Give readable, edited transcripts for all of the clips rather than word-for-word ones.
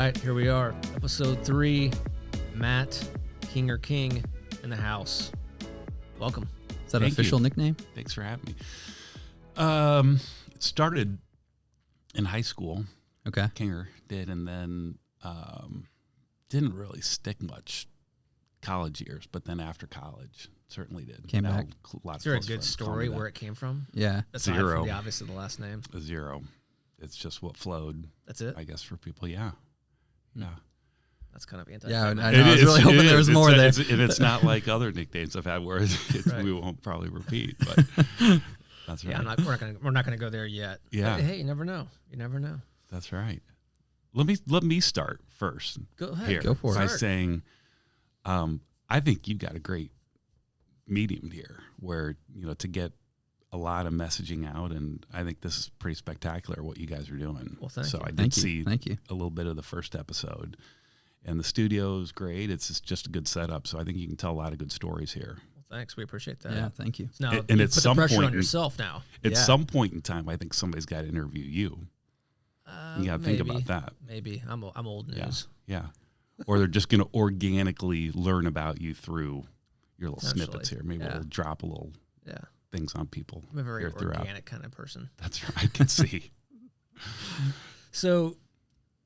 right, here we are. Episode 3. Matt, King or King in the house. Welcome. Is that an official nickname? Thanks for having me. It started in high school. Okay. Kinger did, and then didn't really stick much college years, but then after college, certainly did. Came back. Is there a good story where it came from? Yeah. Aside Zero. from the obvious of the last name. A zero. It's just what flowed. That's it? I guess for people, yeah. Yeah. That's kind of anti. Yeah, I know. I was really hoping there was more there. And it's not like other nicknames I've had where Right. we won't probably repeat, but that's right. Yeah, we're not gonna go there yet. Yeah. But hey, you never know. You never know. That's right. Let me start first. Go ahead. Here Go for it. by Start. saying, I think you've got a great medium here, where to get a lot of messaging out, and I think this is pretty spectacular what you guys are doing. Well, thank so you. I did Thank you. see Thank you. a little bit of the first episode, and the studio is great. It's just a good setup, so I think you can tell a lot of good stories here. Well, thanks. We appreciate that. Yeah, thank you. Now, And you at put some the pressure point on in- yourself now. At Yeah. some point in time, I think somebody's got to interview you. You got to think about that. Maybe I'm old news. Yeah. Or they're just going to organically learn about you through your little snippets Essentially, here. Maybe yeah. we'll drop a little Yeah, things on people. I'm a very here throughout. organic kind of person. That's right. I can see. So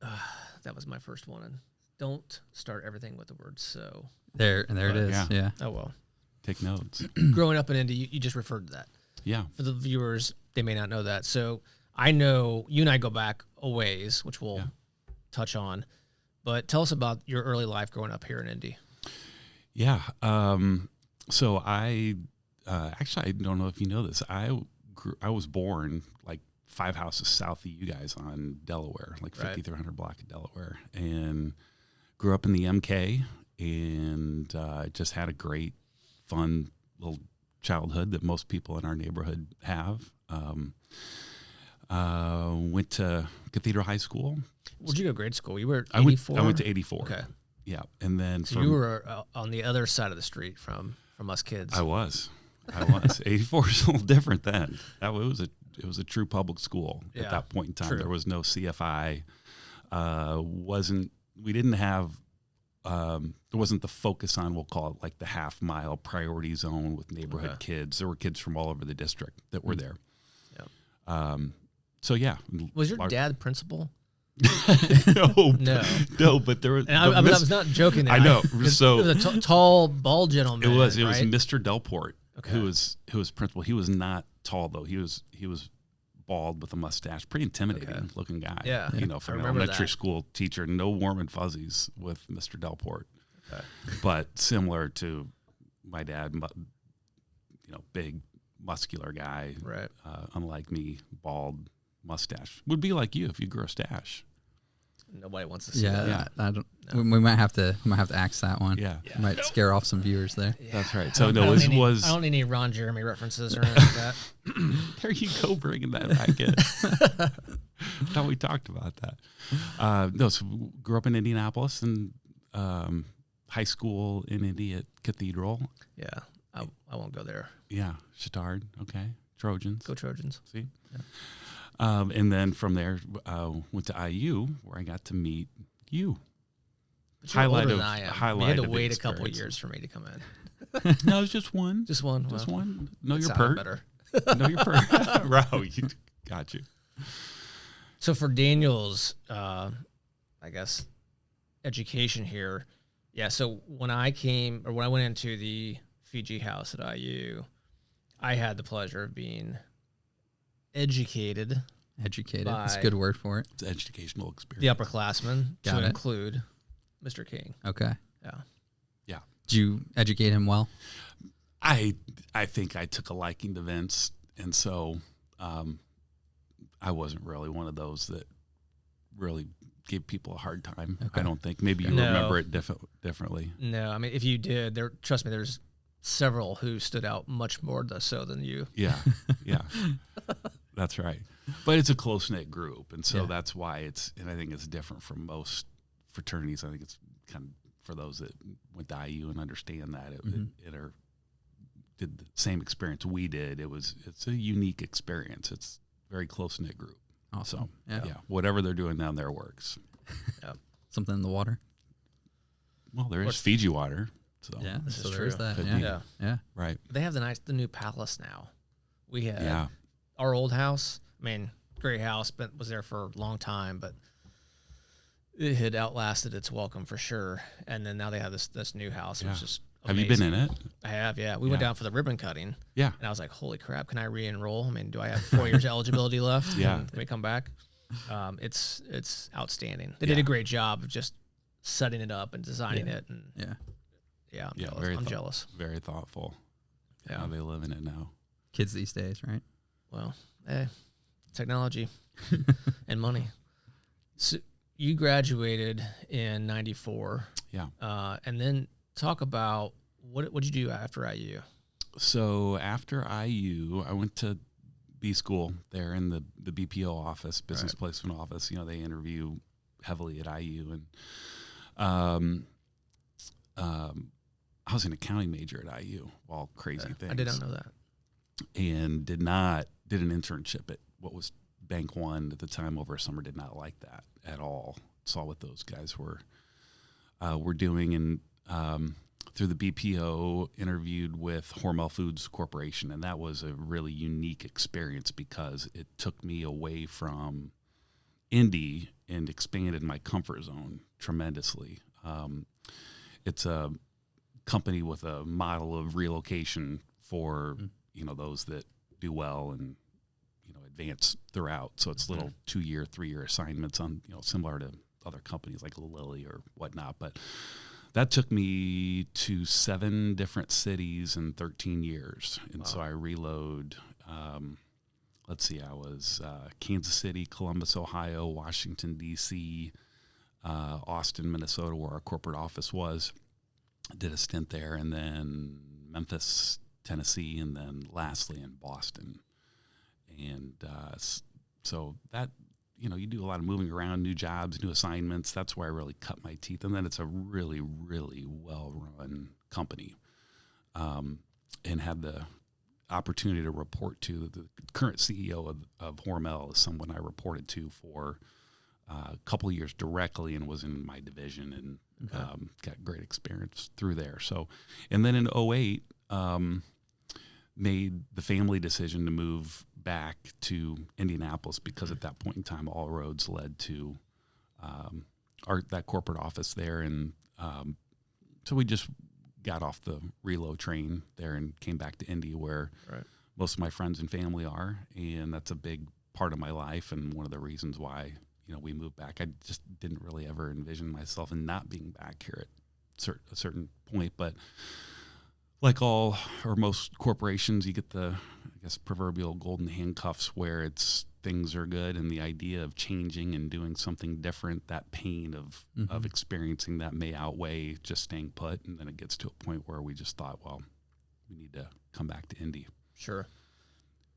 that was my first one. And don't start everything with the word "so." There it is. Yeah. Yeah. Oh well. Take notes. Growing up in Indy, you just referred to that. Yeah. For the viewers, they may not know that. So I know you and I go back a ways, which we'll touch on. But tell us about your early life growing up here in Indy. Yeah. So I actually, I don't know if you know this. I was born like 5 houses south of you guys on Delaware, like 5300 block of Delaware, and grew up in the MK, and just had a great, fun little childhood that most people in our neighborhood have. Went to Cathedral High School. Where'd you go grade school? You were 84? I went to 84. Okay. Yeah. And then So you were on the other side of the street from us kids. I was. 84 is a little different then. It was a true public school at that point in time. True. There was no CFI. We didn't have, there wasn't the focus on, we'll call it like the half mile priority zone with neighborhood kids. There were kids from all over the district that were there. Yeah. So yeah. Was your dad principal? No, but there was. And I was not joking there. I know. So it was a tall, bald gentleman. It was right? Mr. Delport, Okay. who was principal. He was not tall though. He was bald with a mustache, pretty intimidating looking guy. Yeah. For I an remember elementary that. school teacher, no warm and fuzzies with Mr. Delport. Okay. But similar to my dad, big muscular guy. Right. Unlike me, bald mustache. Would be like you if you grew a stash. Nobody wants to see Yeah. that. I don't. We might have to axe that one. Yeah. Might scare off some viurs there. Yeah. That's right. I So don't this need any- was. I don't need any Ron Jeremy references or anything like that. There you go, bringing that back in. Thought we talked about that. So grew up in Indianapolis and high school in Indy at Cathedral. Yeah. I won't go there. Yeah, Chittard. Okay, Trojans. Go Trojans. See. Yeah. And then from there, went to IU where I got to meet you. But you're older than I am. Highlight You had to of the wait a couple of experiences. years for me to come in. No, it's just one. Just one. Just Well, one. Know that your sounded pert. better. Know your pert. Wow, got you. So for Daniel's, I guess, education here, so when I went into the Fiji house at IU, I had the pleasure of being educated. That's a good word for it. It's an educational experience. The upperclassmen Got to it. include Mr. King. Okay. Yeah. Yeah. Did you educate him well? I think I took a liking to Vince, and so I wasn't really one of those that really gave people a hard time. Okay. I don't think. Maybe you No. remember it differently. No, I mean, if you did, trust me, there's several who stood out much more so than you. Yeah, yeah, that's right. But it's a close-knit group, and so Yeah. that's why and I think it's different from most fraternities. I think it's kind of for those that went to IU and understand that did the same experience we did. It's a unique experience. It's a very close-knit group. Awesome. So yeah, whatever they're doing down there works. Yeah. Something in the water. Well, there is Fiji water. So Yeah, This so is there is true. that. Yeah. Yeah. right. They have the new palace now. We had Yeah. our old house. I mean, great house, but was there for a long time, but it had outlasted its welcome for sure. And then now they have this new house, which is Have amazing. you been in it? I have, yeah. We went down for the ribbon cutting. Yeah. And I was like, holy crap, can I re-enroll? I mean, do I have 4 years eligibility left? Yeah. Can we come back? It's outstanding. They did a great job of just setting it up and designing it. And Yeah. I'm jealous. Very thoughtful. Yeah. How they live in it now. Kids these days, right? Well, technology and money. So you graduated in 94. Yeah. And then talk about what'd you do after IU? So after IU, I went to B school there in the BPO office, business placement office. You know, they interview heavily at IU, and I was an accounting major at IU. All crazy things. I did not know that. And did an internship at what was Bank One at the time over summer. Did not like that at all. Saw what those guys were doing, and through the BPO interviewed with Hormel Foods Corporation, and that was a really unique experience because it took me away from Indy and expanded my comfort zone tremendously. It's a company with a model of relocation for those that do well and advance throughout. So it's little 2-year, 3-year assignments on similar to other companies like Lilly or whatnot. But that took me to 7 different cities in 13 years, and so I reload. Let's see, I was Kansas City, Columbus, Ohio, Washington, D.C., Austin, Minnesota, where our corporate office was. Did a stint there, and then Memphis, Tennessee, and then lastly in Boston. And so that, you do a lot of moving around, new jobs, new assignments. That's where I really cut my teeth. And then it's a really, really well-run company, and had the opportunity to report to the current CEO of Hormel is someone I reported to for a couple of years directly and was in my division, and got great experience through there. So, and then in 2008, made the family decision to move back to Indianapolis because at that point in time, all roads led to that corporate office there. And so we just got off the reload train there and came back to Indy, where most of my friends and family are. And that's a big part of my life and one of the reasons why we moved back. I just didn't really ever envision myself in not being back here at a certain point. But like all or most corporations, you get the, proverbial golden handcuffs where things are good, and the idea of changing and doing something different, that pain of experiencing that may outweigh just staying put. And then it gets to a point where we just thought, well, we need to come back to Indy. Sure.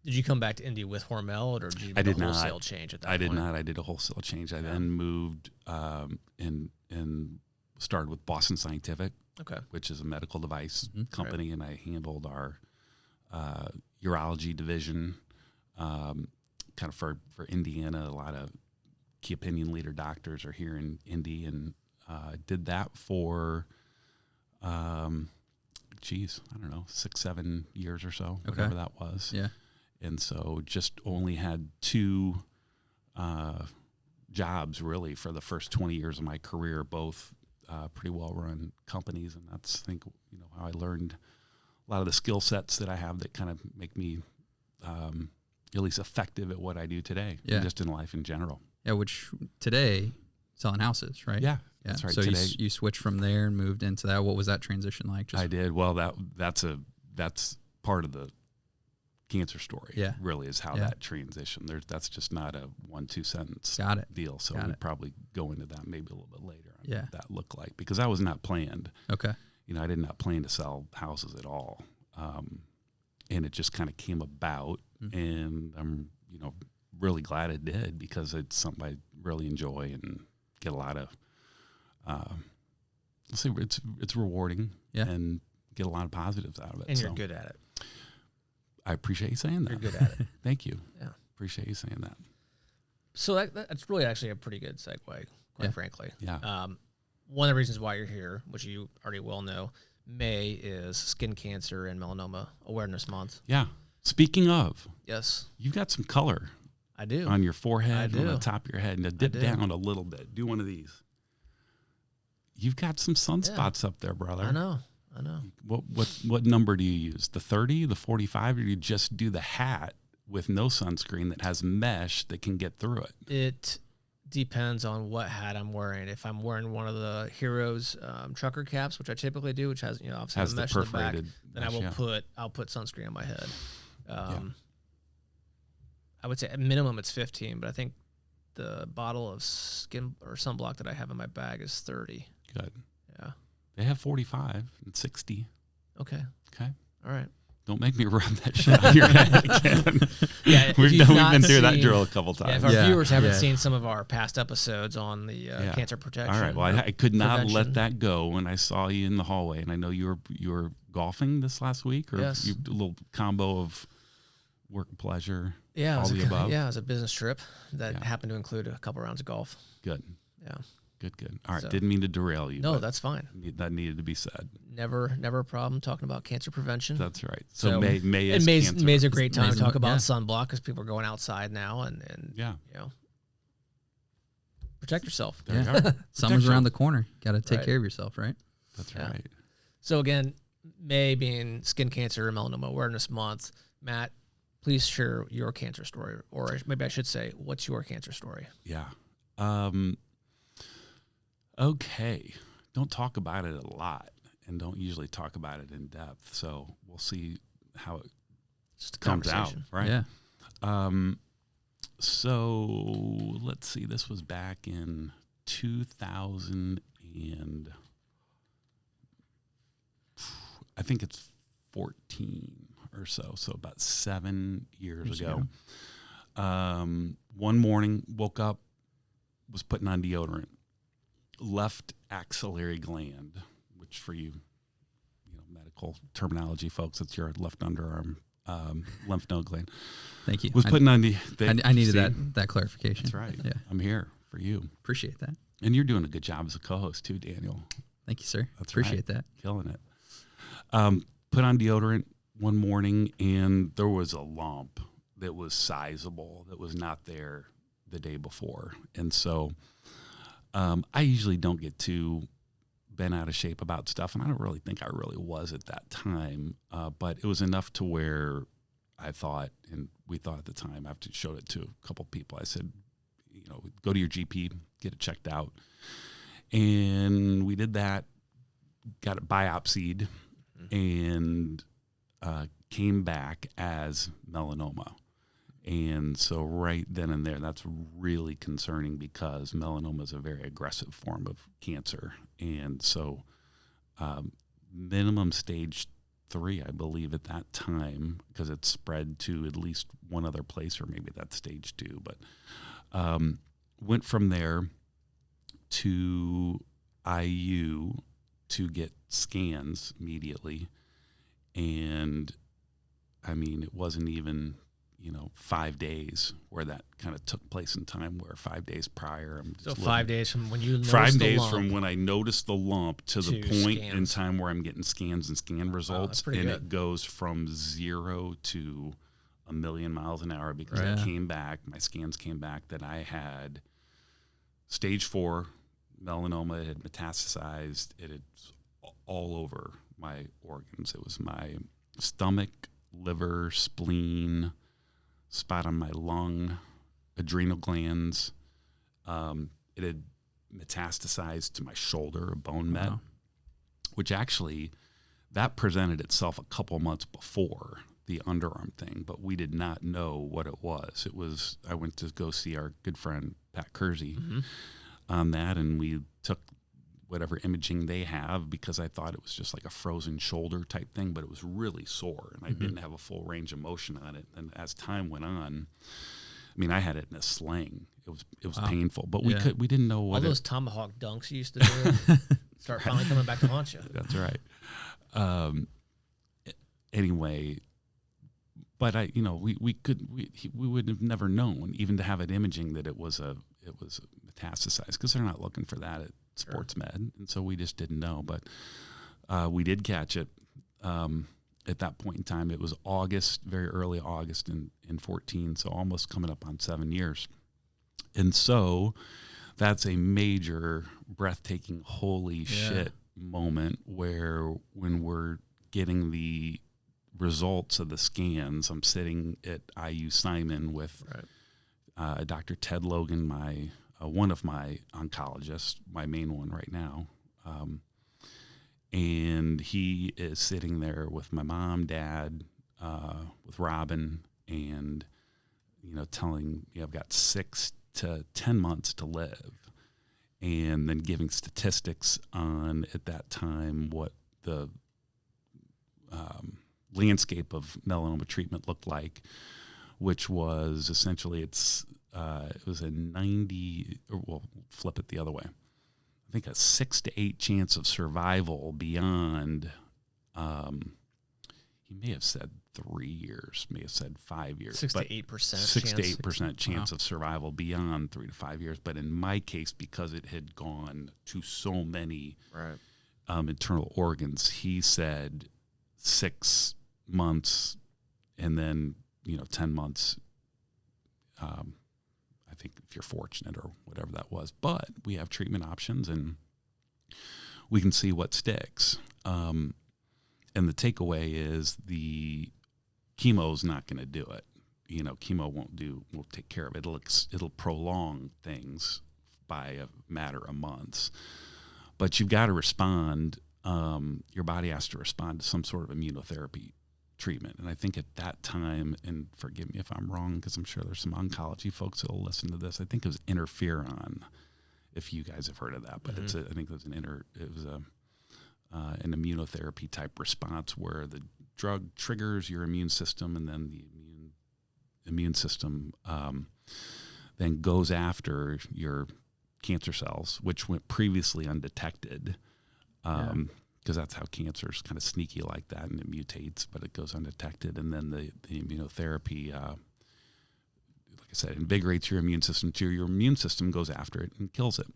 Did you come back to Indy with Hormel, or did you do a wholesale change at that point? I did not. I did a wholesale change. I then moved and started with Boston Scientific, which is a medical device company, and I handled our urology division, kind of for Indiana. A lot of key opinion leader doctors are here in Indy, and did that for, I don't know, 6-7 years or so, whatever that was. Yeah. And so just only had 2 jobs really for the first 20 years of my career, both pretty well-run companies. And that's, I think, how I learned a lot of the skill sets that I have that kind of make me at least effective at what I do today, and just in life in general. Yeah, which today, selling houses, right? Yeah. That's right. So you switched from there and moved into that. What was that transition like? I did. Well, that's part of the cancer story. Yeah. Really is how that transition. That's just not a 1-2 sentence deal. So we'll probably go into that maybe a little bit later on what that looked like, because that was not planned. Okay. I did not plan to sell houses at all. And it just kind of came about, and I'm, really glad it did, because it's something I really enjoy and get a lot of, it's rewarding and get a lot of positives out of it. And you're good at it. I appreciate you saying that. You're good at it. Thank you. Yeah. Appreciate you saying that. So that's really actually a pretty good segue. quite frankly. Yeah. One of the reasons why you're here, which you already well know, May is Skin Cancer and Melanoma Awareness Month. Yeah. Speaking of, Yes, you've got some color I do. on your forehead, I on do. the top of your head, and to dip down a little bit. Do one of these. You've got some sunspots up there, brother. I know. What number do you use? The 30, the 45, or do you just do the hat with no sunscreen that has mesh that can get through it? It depends on what hat I'm wearing. If I'm wearing one of the Heroes trucker caps, which I typically do, which has obviously Has the the mesh in the back, perforated then mesh, I'll put sunscreen on my head. I would say at minimum it's 15, but I think the bottle of skin or sunblock that I have in my bag is 30. Good. Yeah. They have 45 and 60. Okay. Okay. All right. Don't make me rub that shit on your head again. Yeah, we've been through that drill a couple Yeah, times. if our viewers haven't seen some of our past episodes on the cancer protection. All right. Well, I could not prevention. let that go when I saw you in the hallway, and I know you were golfing this last week, or Yes. you a little combo of work and pleasure. Yeah, all the above. Yeah, it was a business trip that happened to include a couple rounds of golf. Good. Yeah. Good. All right. So- Didn't mean to derail you. No, but that's fine. that needed to be said. Never a problem talking about cancer prevention. That's right. So May is May's cancer. a great time to talk about yeah. sunblock because people are going outside now and Yeah. protect yourself. There you Yeah. are. Summer's Protection. around the corner. Got to take Right. care of yourself, right? That's Yeah. right. So again, May being Skin Cancer and Melanoma Awareness Month. Matt, please share your cancer story, or maybe I should say, what's your cancer story? Yeah. Okay. Don't talk about it a lot, and don't usually talk about it in depth. So we'll see how it Just a comes out. conversation. Right. Yeah. So let's see. This was back in 2000 and I think it's 14 or so. So about 7 years ago. One morning, woke up, was putting on deodorant. Left axillary gland, which for you medical terminology folks, it's your left underarm lymph node gland. Thank you. Was putting on the I needed that clarification. That's right. Yeah. I'm here for you. Appreciate that. And you're doing a good job as a co-host too, Daniel. Thank you, sir. That's Appreciate right. that. Killing it. Put on deodorant one morning, and there was a lump that was sizable that was not there the day before. And so I usually don't get too bent out of shape about stuff, and I don't really think I really was at that time. But it was enough to where I thought, and we thought at the time, after I showed it to a couple people, I said, go to your GP, get it checked out. And we did that, got it biopsied, and came back as melanoma. And so right then and there, that's really concerning because melanoma is a very aggressive form of cancer. And so minimum stage 3, I believe at that time, because it spread to at least one other place, or maybe that's stage 2. But went from there to IU to get scans immediately. And I mean, it wasn't even 5 days where that kind of took place in time, where 5 days prior. I'm just So 5 days from when you noticed 5 the days lump. from when I noticed the lump to the point in scans. time where I'm getting scans and scan results. pretty And good. it goes from 0 to a million miles an hour because Right. it came back, my scans came back that I had stage 4 melanoma. It had metastasized. It had all over my organs. It was my stomach, liver, spleen, spot on my lung, adrenal glands. It had metastasized to my shoulder, a bone met, Wow. which actually that presented itself a couple months before the underarm thing, but we did not know what it was. I went to go see our good friend Pat Kersey on that, and we took whatever imaging they have because I thought it was just like a frozen shoulder type thing, but it was really sore, and I didn't have a full range of motion on it. And as time went on, I mean, I had it in a sling. It was painful, but we didn't know All what those tomahawk dunks you used to do start finally coming back to haunt you. That's right. Anyway, but we would have never known, even to have it imaging, that it was metastasized, because they're not looking for that at sports med, and so we just didn't know. But we did catch it at that point in time. It was August, very early August in 14, so almost coming up on 7 years. And so that's a major, breathtaking, holy shit moment, where when we're getting the results of the scans, I'm sitting at IU Simon with Dr. Ted Logan, one of my oncologists, my main one right now. And he is sitting there with my mom, dad, with Robin, and, telling me I've got 6 to 10 months to live. And then giving statistics on, at that time, what the landscape of melanoma treatment looked like, which was essentially it was a 90, or we'll flip it the other way. I think a 6 to 8 chance of survival beyond, he may have said 3 years, may have said 5 years. 6 to 8%. 6 to 8% chance of survival beyond 3 to 5 years. But in my case, because it had gone to so many internal organs, he said 6 months, and then 10 months. I think if you're fortunate, or whatever that was. But we have treatment options, and we can see what sticks. And the takeaway is the chemo is not going to do it. Chemo won't take care of it. It'll prolong things by a matter of months. But you've got to respond. Your body has to respond to some sort of immunotherapy treatment. And I think at that time, and forgive me if I'm wrong, because I'm sure there's some oncology folks that will listen to this, I think it was interferon, if you guys have heard of that. But I think it was an immunotherapy type response, where the drug triggers your immune system, and then the immune system then goes after your cancer cells, which went previously undetected. Because that's how cancer is kind of sneaky like that, and it mutates, but it goes undetected. And then the immunotherapy, like I said, invigorates your immune system, to your immune system goes after it and kills it.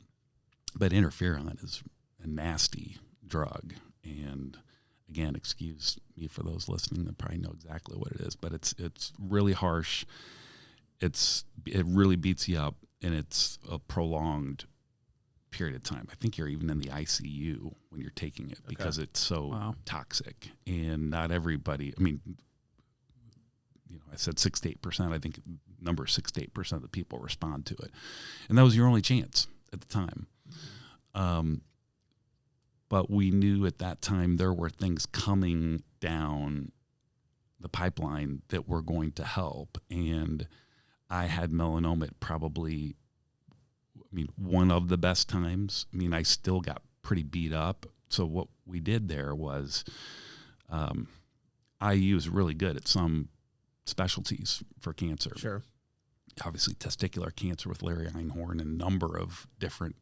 But interferon is a nasty drug. And again, excuse me for those listening that probably know exactly what it is, but it's really harsh. It really beats you up, and it's a prolonged period of time. I think you're even in the ICU when you're taking it, because it's so toxic. And not everybody, I said 6 to 8%. I think number 6 to 8% of the people respond to it. And that was your only chance at the time. But we knew at that time there were things coming down the pipeline that were going to help. And I had melanoma at probably, one of the best times. I still got pretty beat up. So what we did there was, IU is really good at some specialties for cancer. Sure. Obviously, testicular cancer with Larry Einhorn, and a number of different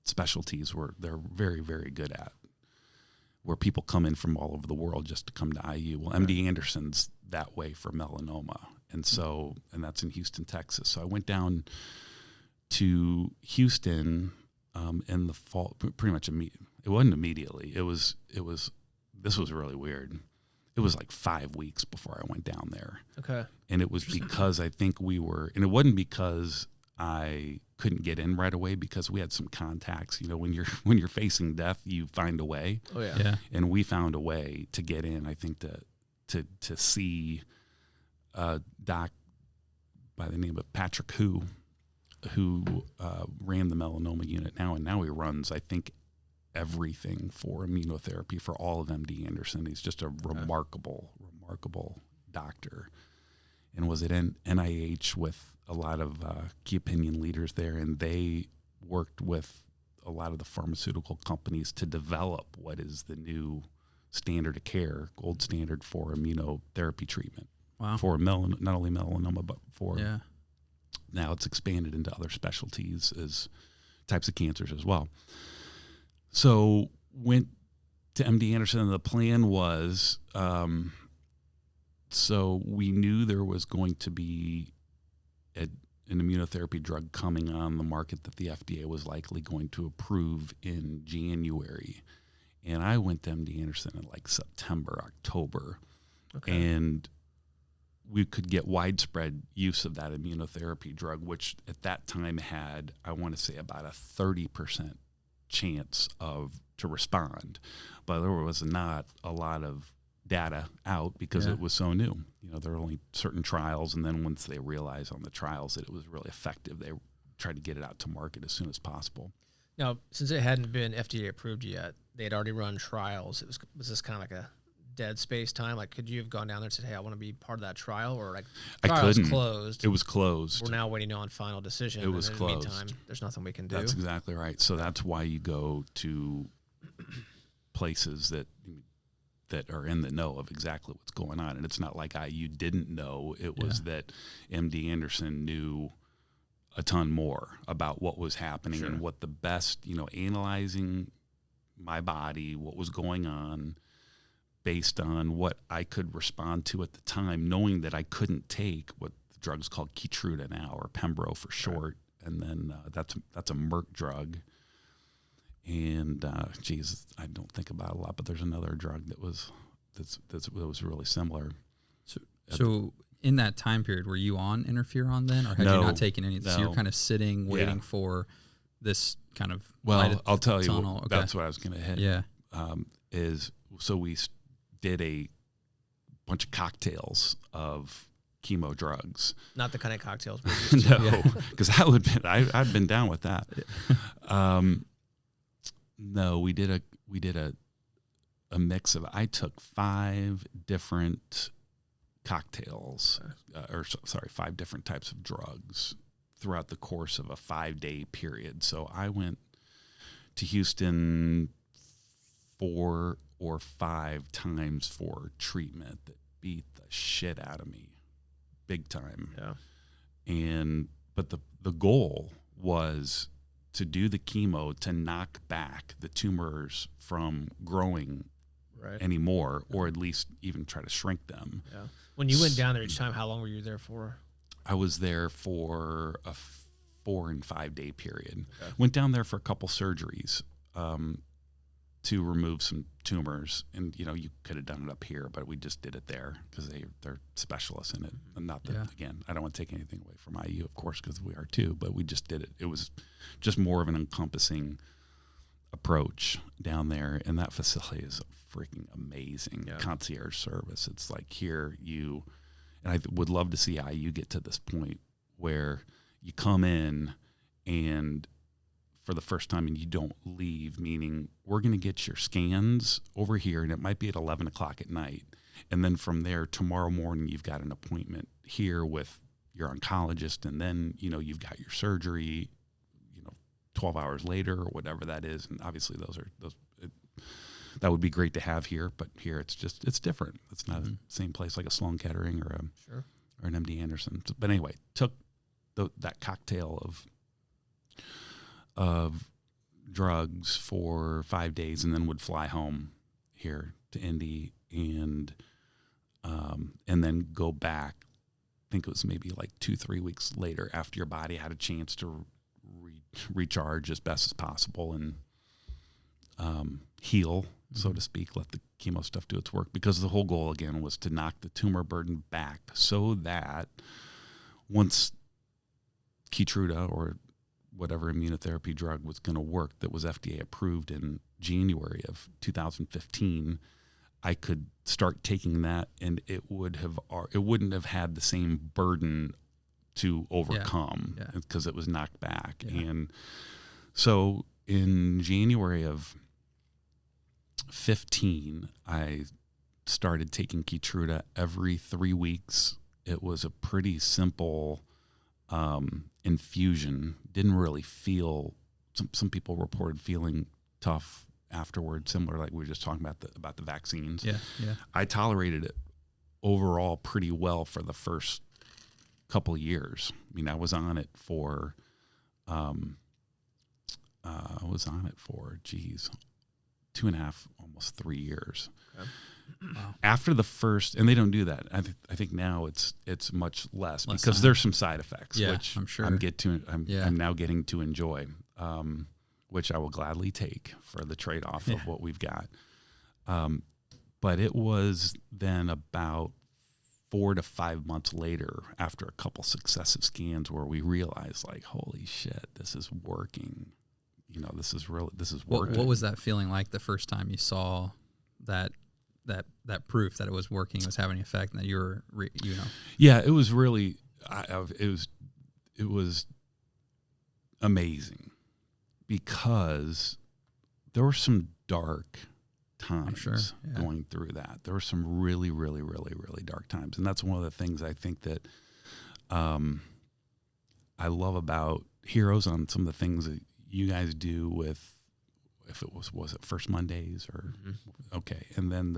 specialties where they're very, very good at, where people come in from all over the world just to come to IU. Well, MD Anderson's that way for melanoma. And so, and that's in Houston, Texas. So I went down to Houston in the fall, pretty much immediately. It wasn't immediately. This was really weird. It was like 5 weeks before I went down there. Okay. And it was because I think and it wasn't because I couldn't get in right away, because we had some contacts. When you're facing death, you find a way. Oh yeah. And we found a way to get in. I think to see a doc by the name of Patrick who ran the melanoma unit now, and now he runs, I think, everything for immunotherapy for all of MD Anderson. He's just a remarkable doctor, and was at NIH with a lot of key opinion leaders there, and they worked with a lot of the pharmaceutical companies to develop what is the new standard of care, gold standard for immunotherapy treatment. Wow. For not only melanoma, but for now it's expanded into other specialties as types of cancers as well. So went to MD Anderson, and the plan was So we knew there was going to be an immunotherapy drug coming on the market that the FDA was likely going to approve in January. And I went to MD Anderson in like September, October. Okay. And we could get widespread use of that immunotherapy drug, which at that time had, I want to say, about a 30% chance to respond. But there was not a lot of data out because it was so new. There were only certain trials, and then once they realized on the trials that it was really effective, they tried to get it out to market as soon as possible. Now, since it hadn't been FDA approved yet, they had already run trials. Was this kind of like a dead space time? Like, could you have gone down there and said, hey, I want to be part of that trial? Or like, I couldn't. Closed. It was closed. We're now waiting on final decision. It was closed. In the meantime, there's nothing we can do. That's exactly right. So that's why you go to places that are in the know of exactly what's going on. And it's not like IU didn't know. It was that MD Anderson knew a ton more about what was happening and what the best, analyzing my body, what was going on based on what I could respond to at the time, knowing that I couldn't take what the drug's called Keytruda now, or Pembro for short. And then that's a Merck drug. And I don't think about it a lot, but there's another drug that was really similar. So in that time period, were you on interferon then, or had you not taken any? So you're kind of sitting, waiting for this kind of I'll tell you, tunnel. That's what I was going to hit. Yeah, So we did a bunch of cocktails of chemo drugs. Not the kind of cocktails. No, because I've been down with that. No, we did a mix of. I took 5 different cocktails, 5 different types of drugs throughout the course of a 5-day period. So I went to Houston 4 or 5 times for treatment that beat the shit out of me, big time. Yeah. But the goal was to do the chemo to knock back the tumors from growing anymore, or at least even try to shrink them. Yeah. When you went down there each time, how long were you there for? I was there for a 4 and 5 day period. Okay. Went down there for a couple surgeries to remove some tumors, and you could have done it up here, but we just did it there because they're specialists in it. And not that again, I don't want to take anything away from IU, of course, because we are too, but we just did it. It was just more of an encompassing approach down there, and that facility is freaking amazing. Concierge service. It's like and I would love to see IU get to this point where you come in and for the first time and you don't leave, meaning we're going to get your scans over here, and it might be at 11 o'clock at night. And then from there, tomorrow morning, you've got an appointment here with your oncologist, and then, you've got your surgery, 12 hours later or whatever that is. And obviously that would be great to have here, but here it's different. It's not the same place like a Sloan Kettering or an MD Anderson. But anyway, took that cocktail of drugs for 5 days, and then would fly home here to Indy and then go back. I think it was maybe like 2-3 weeks later, after your body had a chance to recharge as best as possible and heal, so to speak, let the chemo stuff do its work, because the whole goal again was to knock the tumor burden back so that once Keytruda or whatever immunotherapy drug was going to work that was FDA approved in January of 2015, I could start taking that, and it wouldn't have had the same burden to overcome because it was knocked back. And so in January of 15, I started taking Keytruda every 3 weeks. It was a pretty simple infusion. Didn't really feel. Some people reported feeling tough afterwards, similar like we were just talking about the vaccines. I tolerated it overall pretty well for the first couple of years. I mean, I was on it for 2 2.5, almost 3 years. Okay. Wow. After the first, and they don't do that. I think now it's much less because time. there's some side effects, Yeah, which I'm sure. I'm now getting to enjoy, which I will gladly take for the trade-off of what we've got. But it was then about 4 to 5 months later, after a couple successive scans, where we realized, like, holy shit, this is working. This is working. What was that feeling like the first time you saw that proof that it was working, it was having an effect, and that you were, Yeah, it was really, it was amazing, because there were some dark times going through that. There were some really, really, really, really dark times. And that's one of the things I think that I love about Heroes, on some of the things that you guys do with, if it was it First Mondays or, okay. And then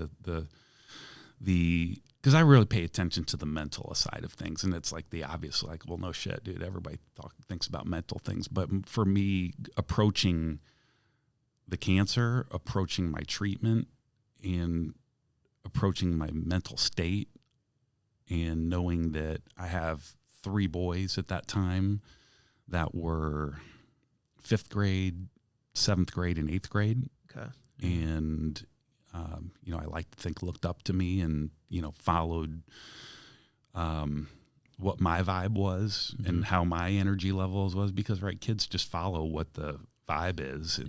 because I really pay attention to the mental side of things. And it's like the obvious, like, well, no shit, dude, everybody thinks about mental things. But for me, approaching the cancer, approaching my treatment, and approaching my mental state, and knowing that I have 3 boys at that time that were 5th grade, 7th grade, and 8th grade. Okay. And, I like to think looked up to me and, followed what my vibe was and how my energy levels was, because, right, kids just follow what the vibe is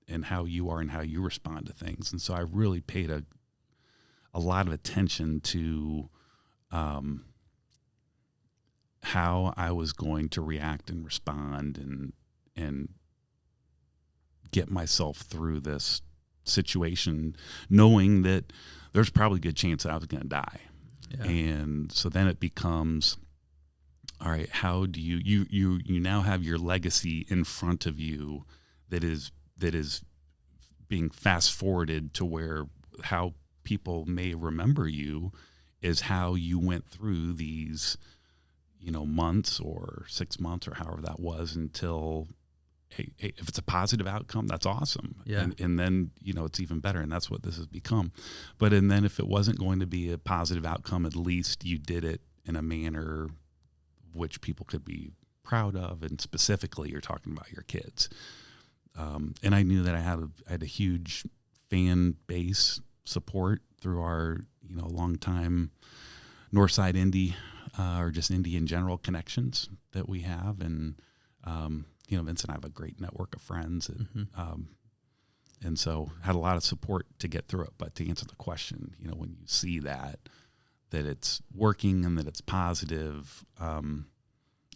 and how you are and how you respond to things. And so I really paid a lot of attention to how I was going to react and respond and get myself through this situation, knowing that there's probably a good chance that I was going to die. Yeah. And so then it becomes, all right, how do you now have your legacy in front of you that is being fast forwarded to where how people may remember you is how you went through these, months or 6 months or however that was, until, hey, if it's a positive outcome, that's awesome. Yeah. And then, it's even better. And that's what this has become. And then if it wasn't going to be a positive outcome, at least you did it in a manner which people could be proud of. And specifically, you're talking about your kids. And I knew that I had a huge fan base support through our, longtime Northside indie, or just indie in general connections that we have. And, Vince and I have a great network of friends. And so had a lot of support to get through it. But to answer the question, when you see that it's working and that it's positive,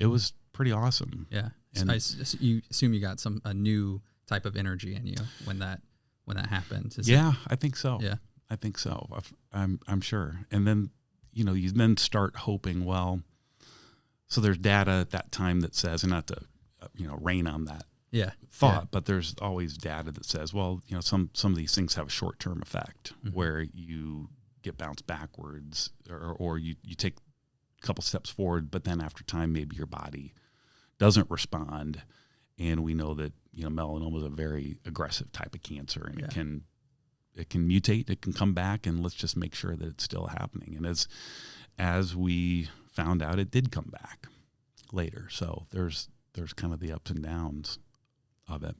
it was pretty awesome. Yeah. And you assume you got a new type of energy in you when that happened. I think so. Yeah, I think so. I'm sure. And then, you then start hoping, well, so there's data at that time that says, and not to, rain on that thought, but there's always data that says, well, some of these things have a short-term effect where you get bounced backwards or you take a couple steps forward, but then after time, maybe your body doesn't respond. And we know that, melanoma is a very aggressive type of cancer, and it can mutate, it can come back, and let's just make sure that it's still happening. And as we found out, it did come back later. So there's kind of the ups and downs of it.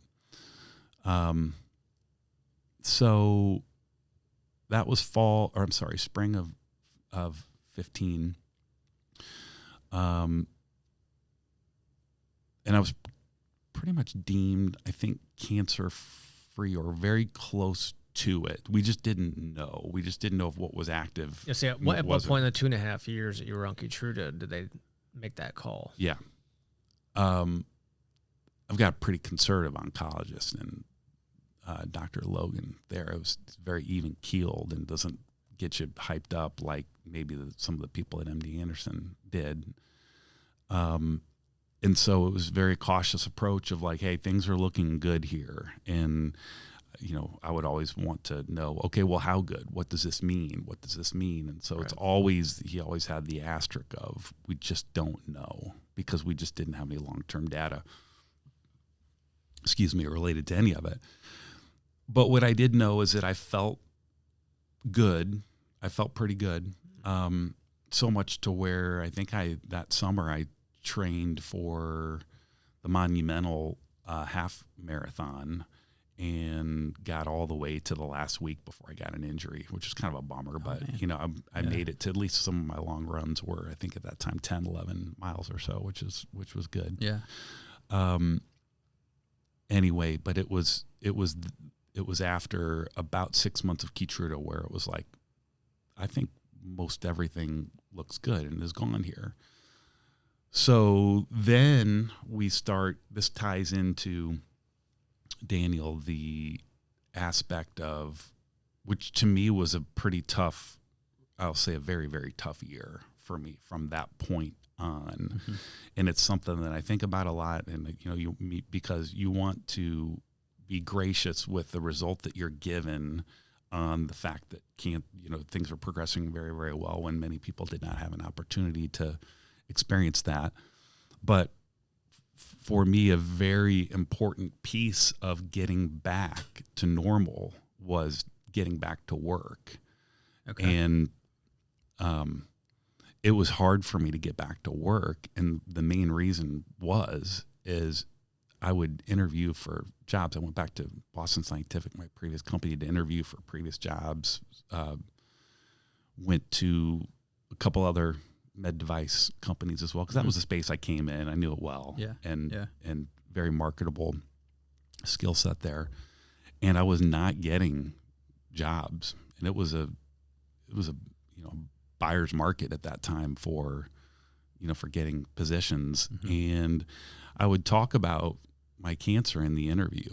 So that was spring of 15. And I was pretty much deemed, I think, cancer free or very close to it. We just didn't know. We just didn't know if what was active. Yeah, see, at what point in the 2.5 years that you were on Keytruda did they make that call? Yeah. I've got a pretty conservative oncologist, and Dr. Logan there was very even keeled and doesn't get you hyped up like maybe some of the people at MD Anderson did. And so it was a very cautious approach of like, hey, things are looking good here. And, I would always want to know, okay, well, how good? What does this mean? What does this mean? And so he always had the asterisk of, we just don't know, because we just didn't have any long-term data, related to any of it. but what I did know is that I felt good. I felt pretty good. So much to where I think that summer I trained for the Monumental half marathon and got all the way to the last week before I got an injury, which is kind of a bummer. But, I made it to at least some of my long runs were, I think at that time, 10, 11 miles or so, which was good. Yeah. Anyway, but it was after about 6 months of Keytruda where it was like, I think most everything looks good and is gone here. So then this ties into, Daniel, the aspect of, which to me was a pretty tough, I'll say a very, very tough year for me from that point on. Mm-hmm. And it's something that I think about a lot. And, you meet because you want to be gracious with the result that you're given on the fact that things are progressing very, very well when many people did not have an opportunity to experience that. But for me, a very important piece of getting back to normal was getting back to work. Okay. And it was hard for me to get back to work. And the main reason is I would interview for jobs. I went back to Boston Scientific, my previous company, to interview for previous jobs. Went to a couple other med device companies as well, because that was the space I came in. I knew it well, and very marketable skill set there. And I was not getting jobs, and it was a buyer's market at that time for getting positions. Mm-hmm. And I would talk about my cancer in the interview.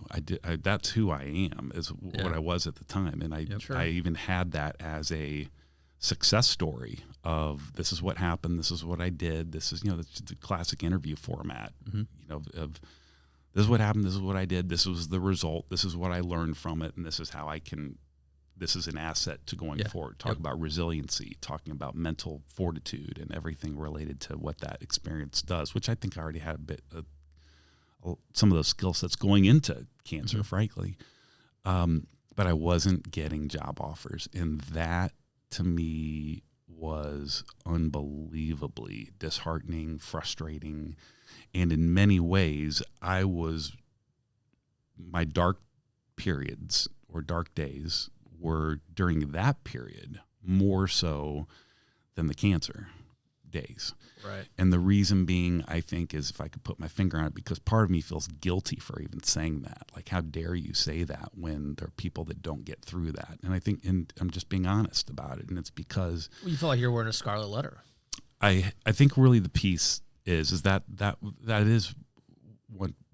That's who I am, is what I was at the time. And I even had that as a success story of, this is what happened, this is what I did, this is the classic interview format. Mm-hmm. Of this is what happened, this is what I did, this was the result, this is what I learned from it, and this is how this is an asset to going forward. Talk about resiliency, talking about mental fortitude and everything related to what that experience does, which I think I already had a bit of some of those skill sets going into cancer, mm-hmm. frankly. But I wasn't getting job offers, and that to me was unbelievably disheartening, frustrating, and in many ways my dark periods or dark days were during that period more so than the cancer days. Right. And the reason being, I think, is, if I could put my finger on it, because part of me feels guilty for even saying that. Like, how dare you say that when there are people that don't get through that? And I think, and I'm just being honest about it. And it's because you feel like you're wearing a scarlet letter. I think really the piece is that is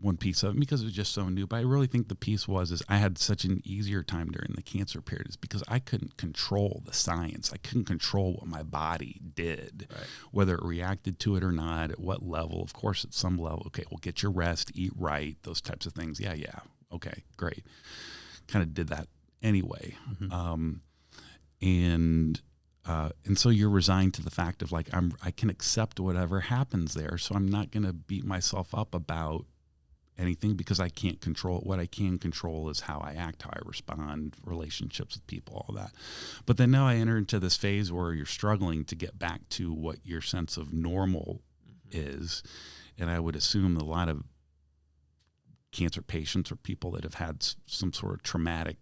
one piece of it, because it was just so new. But I really think the piece is I had such an easier time during the cancer period, is because I couldn't control the science. I couldn't control what my body did, right. Whether it reacted to it or not, at what level. Of course, at some level, okay, well, get your rest, eat right, those types of things. Yeah, okay, great. Kind of did that anyway. Mm-hmm. And so you're resigned to the fact of, like, I can accept whatever happens there, so I'm not going to beat myself up about anything, because I can't control it. What I can control is how I act, how I respond, relationships with people, all that. But then now I enter into this phase where you're struggling to get back to what your sense of normal mm-hmm. is. And I would assume a lot of cancer patients or people that have had some sort of traumatic,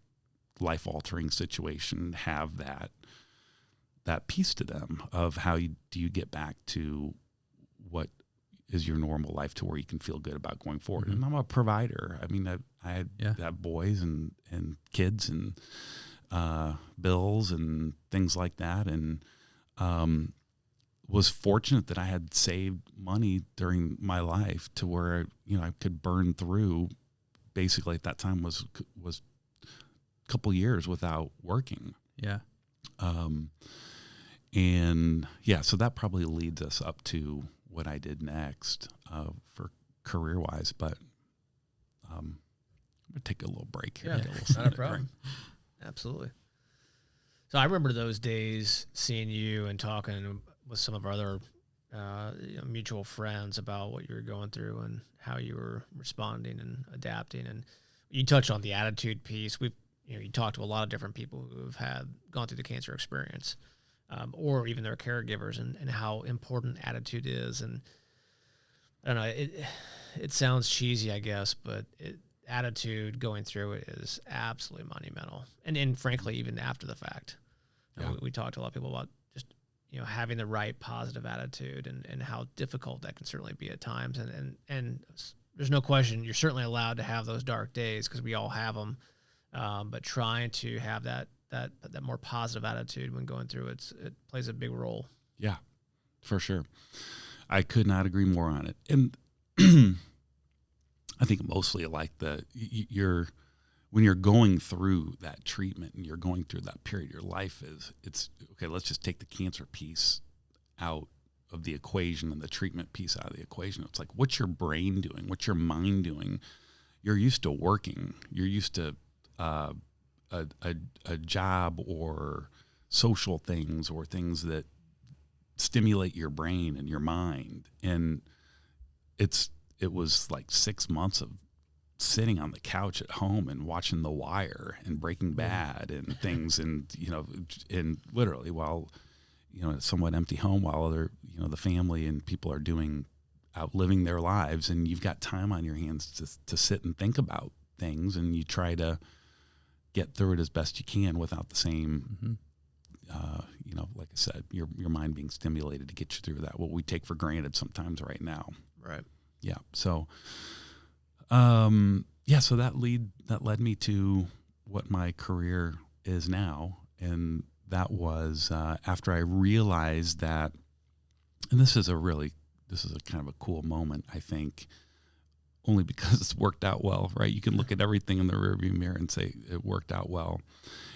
life-altering situation have that piece to them of how do you get back to what is your normal life, to where you can feel good about going forward. Mm-hmm. And I'm a provider. I mean, I have boys and kids and bills and things like that. And was fortunate that I had saved money during my life to where, I could burn through, basically at that time was a couple years without working. Yeah. And so that probably leads us up to what I did next for career-wise. But I'm going to take a little break here. Yeah, not a problem. Absolutely. So I remember those days, seeing you and talking with some of our other mutual friends about what you were going through and how you were responding and adapting. And you touched on the attitude piece. you talk to a lot of different people who have gone through the cancer experience, or even their caregivers, and how important attitude is. And I don't know, it sounds cheesy, I guess, but attitude going through it is absolutely monumental. And frankly, even after the fact, we talked to a lot of people about just, having the right positive attitude and how difficult that can certainly be at times. And there's no question you're certainly allowed to have those dark days, because we all have them. But trying to have that more positive attitude when going through it plays a big role. Yeah, for sure. I could not agree more on it. And I think mostly like when you're going through that treatment and you're going through that period, your life it's okay. Let's just take the cancer piece out of the equation and the treatment piece out of the equation. It's like, what's your brain doing? What's your mind doing? You're used to working. You're used to a job or social things or things that stimulate your brain and your mind. And it was like 6 months of sitting on the couch at home and watching The Wire and Breaking Bad and things, and and literally while a somewhat empty home, while other the family and people are outliving their lives, and you've got time on your hands to sit and think about things, and you try to get through it as best you can without the same like I said, your mind being stimulated to get you through that, what we take for granted sometimes right now. Right. Yeah. So so that led me to what my career is now. And that was after I realized that, and this is a kind of a cool moment, I think, only because it's worked out well, right? You can look at everything in the rearview mirror and say it worked out well.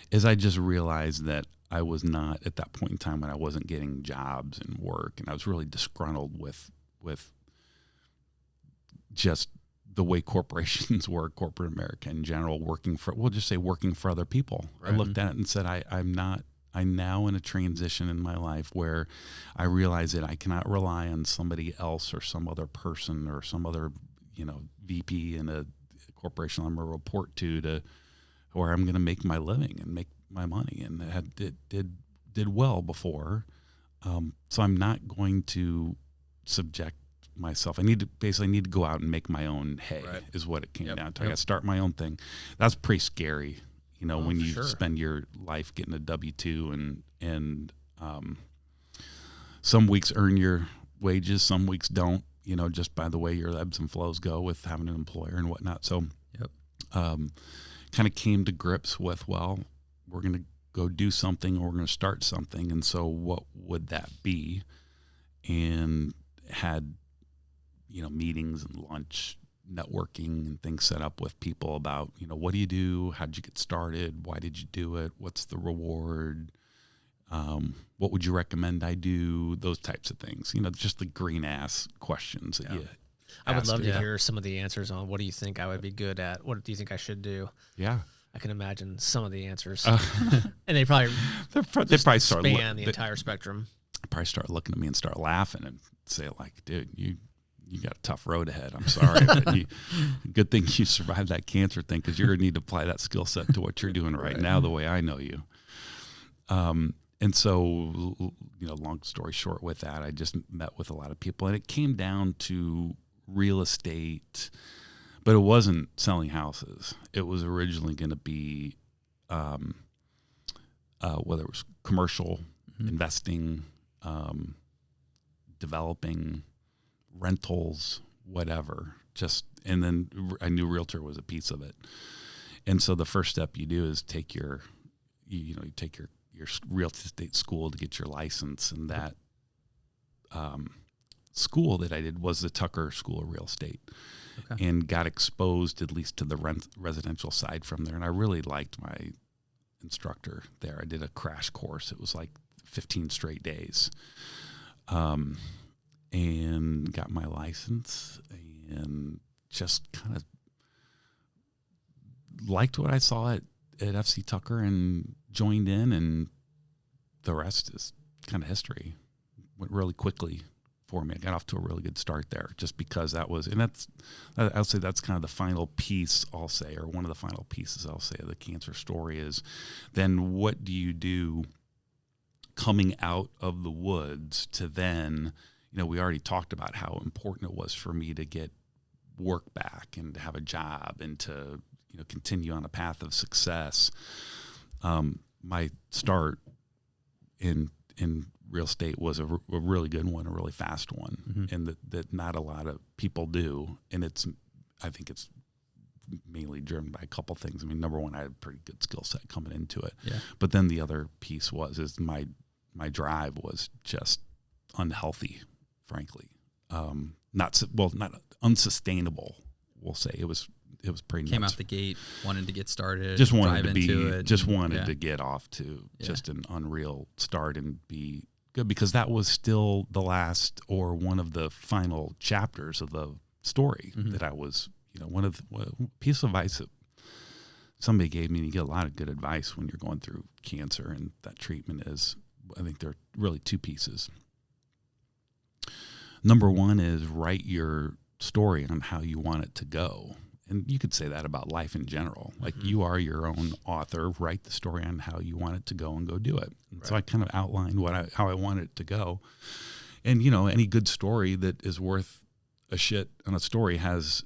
Is I just realized that I was not, at that point in time when I wasn't getting jobs and work, and I was really disgruntled with just the way corporations work, corporate America in general, working for other people. Right. I looked at it and said, I'm now in a transition in my life where I realize that I cannot rely on somebody else or some other person or some other, VP in a corporation I'm going to report to where I'm going to make my living and make my money. And it did well before. So I'm not going to subject myself. I need to go out and make my own hay, right, is what it came down to. I got to start my own thing. That's pretty scary, when you spend your life getting a W-2 and some weeks earn your wages, some weeks don't, just by the way your ebbs and flows go with having an employer and whatnot. So kind of came to grips with, well, we're going to go do something, or we're going to start something. And so what would that be? And had, meetings and lunch, networking and things set up with people about, what do you do? How'd you get started? Why did you do it? What's the reward? What would you recommend I do? Those types of things, just the green ass questions that you I would love to hear some of the answers on what do you think I would be good at? What do you think I should do? Yeah. I can imagine some of the answers. And they probably span the entire spectrum. Probably start looking at me and start laughing and say, like, dude, you got a tough road ahead. I'm sorry. But good thing you survived that cancer thing, because you're going to need to apply that skill set to what you're doing right now, the way I know you. And so, long story short with that, I just met with a lot of people, and it came down to real estate, but it wasn't selling houses. It was originally going to be, whether it was commercial, investing, developing, rentals, whatever. And then I knew realtor was a piece of it. And so the first step you do is you take your real estate school to get your license. And that school that I did was the Tucker School of Real Estate, and got exposed at least to the residential side from there. And I really liked my instructor there. I did a crash course. It was like 15 straight days, and got my license, and just kind of liked what I saw at FC Tucker and joined in, and the rest is kind of history. Went really quickly for me. I got off to a really good start there just because I'll say that's kind of the final piece I'll say, or one of the final pieces I'll say of the cancer story is then what do you do coming out of the woods to then, we already talked about how important it was for me to get work back and to have a job and to, continue on a path of success. My start in real estate was a really good one, a really fast one, and that not a lot of people do. And I think it's mainly driven by a couple things. I mean, number one, I had a pretty good skill set coming into it. Yeah. But then the other piece is my drive was just unhealthy, frankly. Not unsustainable, we'll say. It was pretty Came nuts. out the gate, wanted to get started, just wanted to to get off to just an unreal start and be good, because that was still the last or one of the final chapters of the story that I was, one piece of advice that somebody gave me, and you get a lot of good advice when you're going through cancer and that treatment is, I think there are really two pieces. Number one is write your story on how you want it to go. And you could say that about life in general. Like you are your own author, write the story on how you want it to go and go do it. And so I kind of outlined how I wanted it to go. And, any good story that is worth a shit on a story has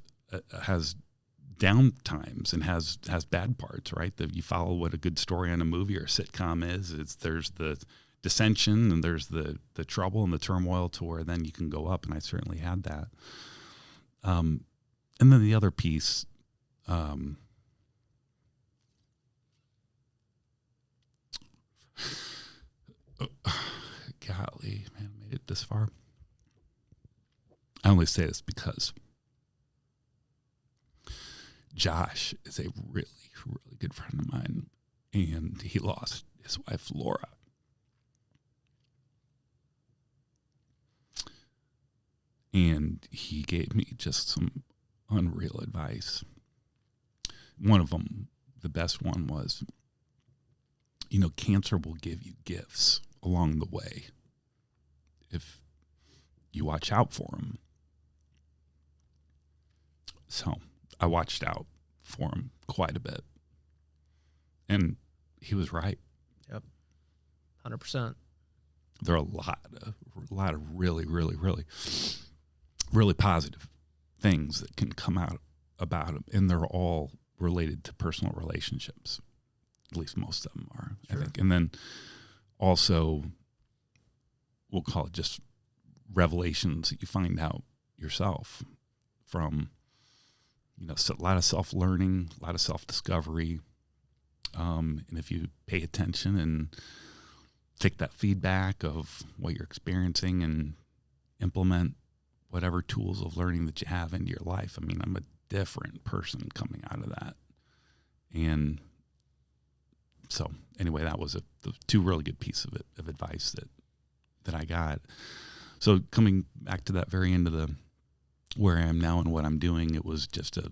down times and has bad parts, right? That you follow what a good story on a movie or a sitcom is. There's the dissension and there's the trouble and the turmoil to where then you can go up. And I certainly had that. And then the other piece, golly, man, I made it this far. I only say this because Josh is a really, really good friend of mine, and he lost his wife, Laura. And he gave me just some unreal advice. One of them, the best one, was, cancer will give you gifts along the way if you watch out for them. So I watched out for him quite a bit, and he was right. Yep, 100%. There are a lot of really, really, really, really positive things that can come out about them, and they're all related to personal relationships. At least most of them are, sure. I think. And then also, we'll call it just revelations that you find out yourself from, a lot of self-learning, a lot of self-discovery. And if you pay attention and take that feedback of what you're experiencing and implement whatever tools of learning that you have into your life. I mean, I'm a different person coming out of that. And so anyway, that was the two really good pieces of advice that I got. So coming back to that very end of where I am now and what I'm doing, it was just I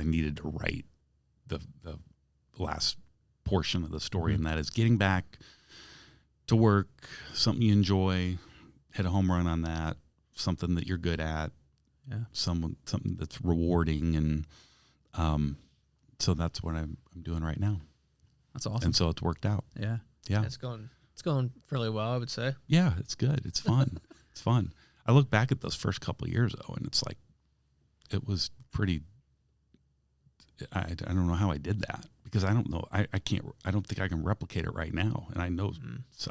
needed to write the last portion of the story. And that is getting back to work, something you enjoy, hit a home run on that, something that you're good at, something that's rewarding. And so that's what I'm doing right now. That's awesome. And so it's worked out. Yeah. It's going fairly well, I would say. Yeah, it's good. It's fun. It's fun. I look back at those first couple of years though, and it's like, it was pretty, I don't know how I did that, because I don't know. I don't think I can replicate it right now. And I know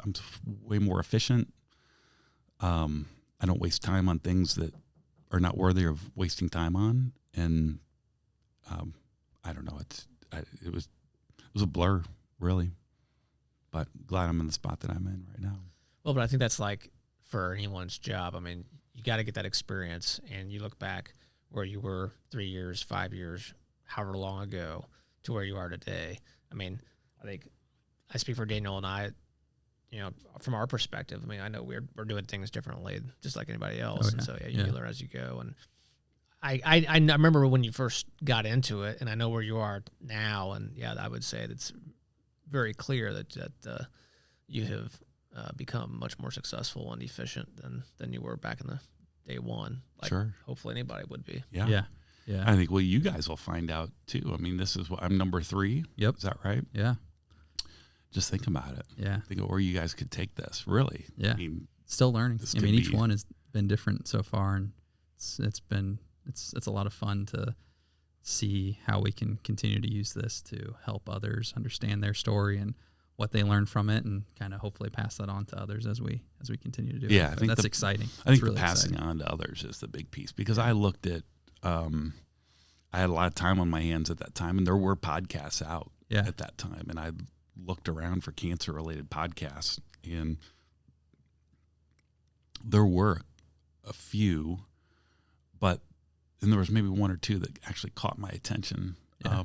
I'm way more efficient. I don't waste time on things that are not worthy of wasting time on. And, I don't know. It was a blur, really, but glad I'm in the spot that I'm in right now. Well, but I think that's like for anyone's job. I mean, you got to get that experience, and you look back where you were 3 years, 5 years, however long ago, to where you are today. I mean, I think I speak for Daniel and I, from our perspective. I mean, I know we're doing things differently, just like anybody else. Oh, yeah. And so you learn as you go. And I remember when you first got into it, and I know where you are now. And I would say that's very clear that you have become much more successful and efficient than you were back in the day one. Like sure. Hopefully anybody would be. Yeah. I think, well, you guys will find out too. I mean, this is what I'm number 3. Yep. Is that right? Yeah. Just think about it. Yeah. Think of where you guys could take this. Really. Yeah. I mean, still learning. I mean, each be, one has been different so far, and it's a lot of fun to see how we can continue to use this to help others understand their story and what they learn from it, and kind of hopefully pass that on to others as we continue to do it. Yeah, I think that's exciting. I think really the passing exciting. on to others is the big piece, because I looked at, I had a lot of time on my hands at that time, and there were podcasts out at that time, and I looked around for cancer-related podcasts, and there were a few, and there was maybe 1 or 2 that actually caught my attention. Yeah.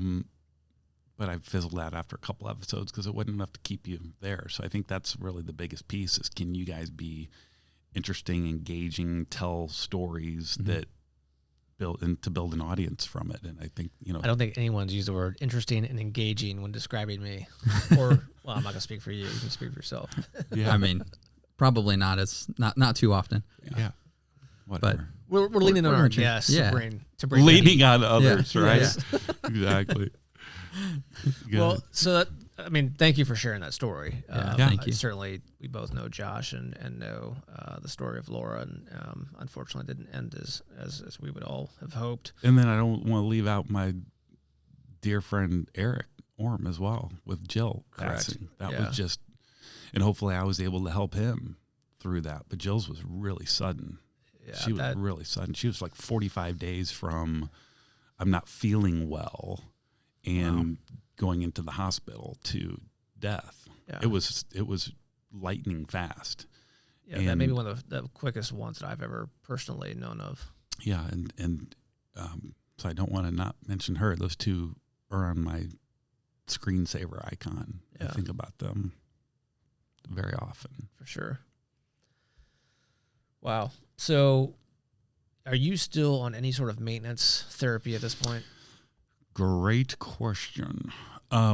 But I fizzled out after a couple episodes because it wasn't enough to keep you there. So I think that's really the biggest piece is, can you guys be interesting, engaging, tell stories that build an audience from it? And I think, I don't think anyone's used the word interesting and engaging when describing me. Or, well, I'm not going to speak for you. You can speak for yourself. Yeah. I mean, probably not too often. Yeah. Whatever. But we're leaning on our guests to bring leaning on others, right? Yeah. Exactly. Well, so thank you for sharing that story. Thank you. Certainly, we both know Josh and know the story of Laura, and unfortunately didn't end as we would all have hoped. And then I don't want to leave out my dear friend Eric Orm as well, with Jill passing. That was just, and hopefully I was able to help him through that. But Jill's was really sudden. Yeah, she was really sudden. She was like 45 days from I'm not feeling well and going into the hospital to death. Yeah. It was lightning fast. Yeah, that may be one of the quickest ones that I've ever personally known of. Yeah, and so I don't want to not mention her. Those 2 are on my screensaver icon. Yeah. I think about them very often. For sure. Wow. So are you still on any sort of maintenance therapy at this point? Great question. I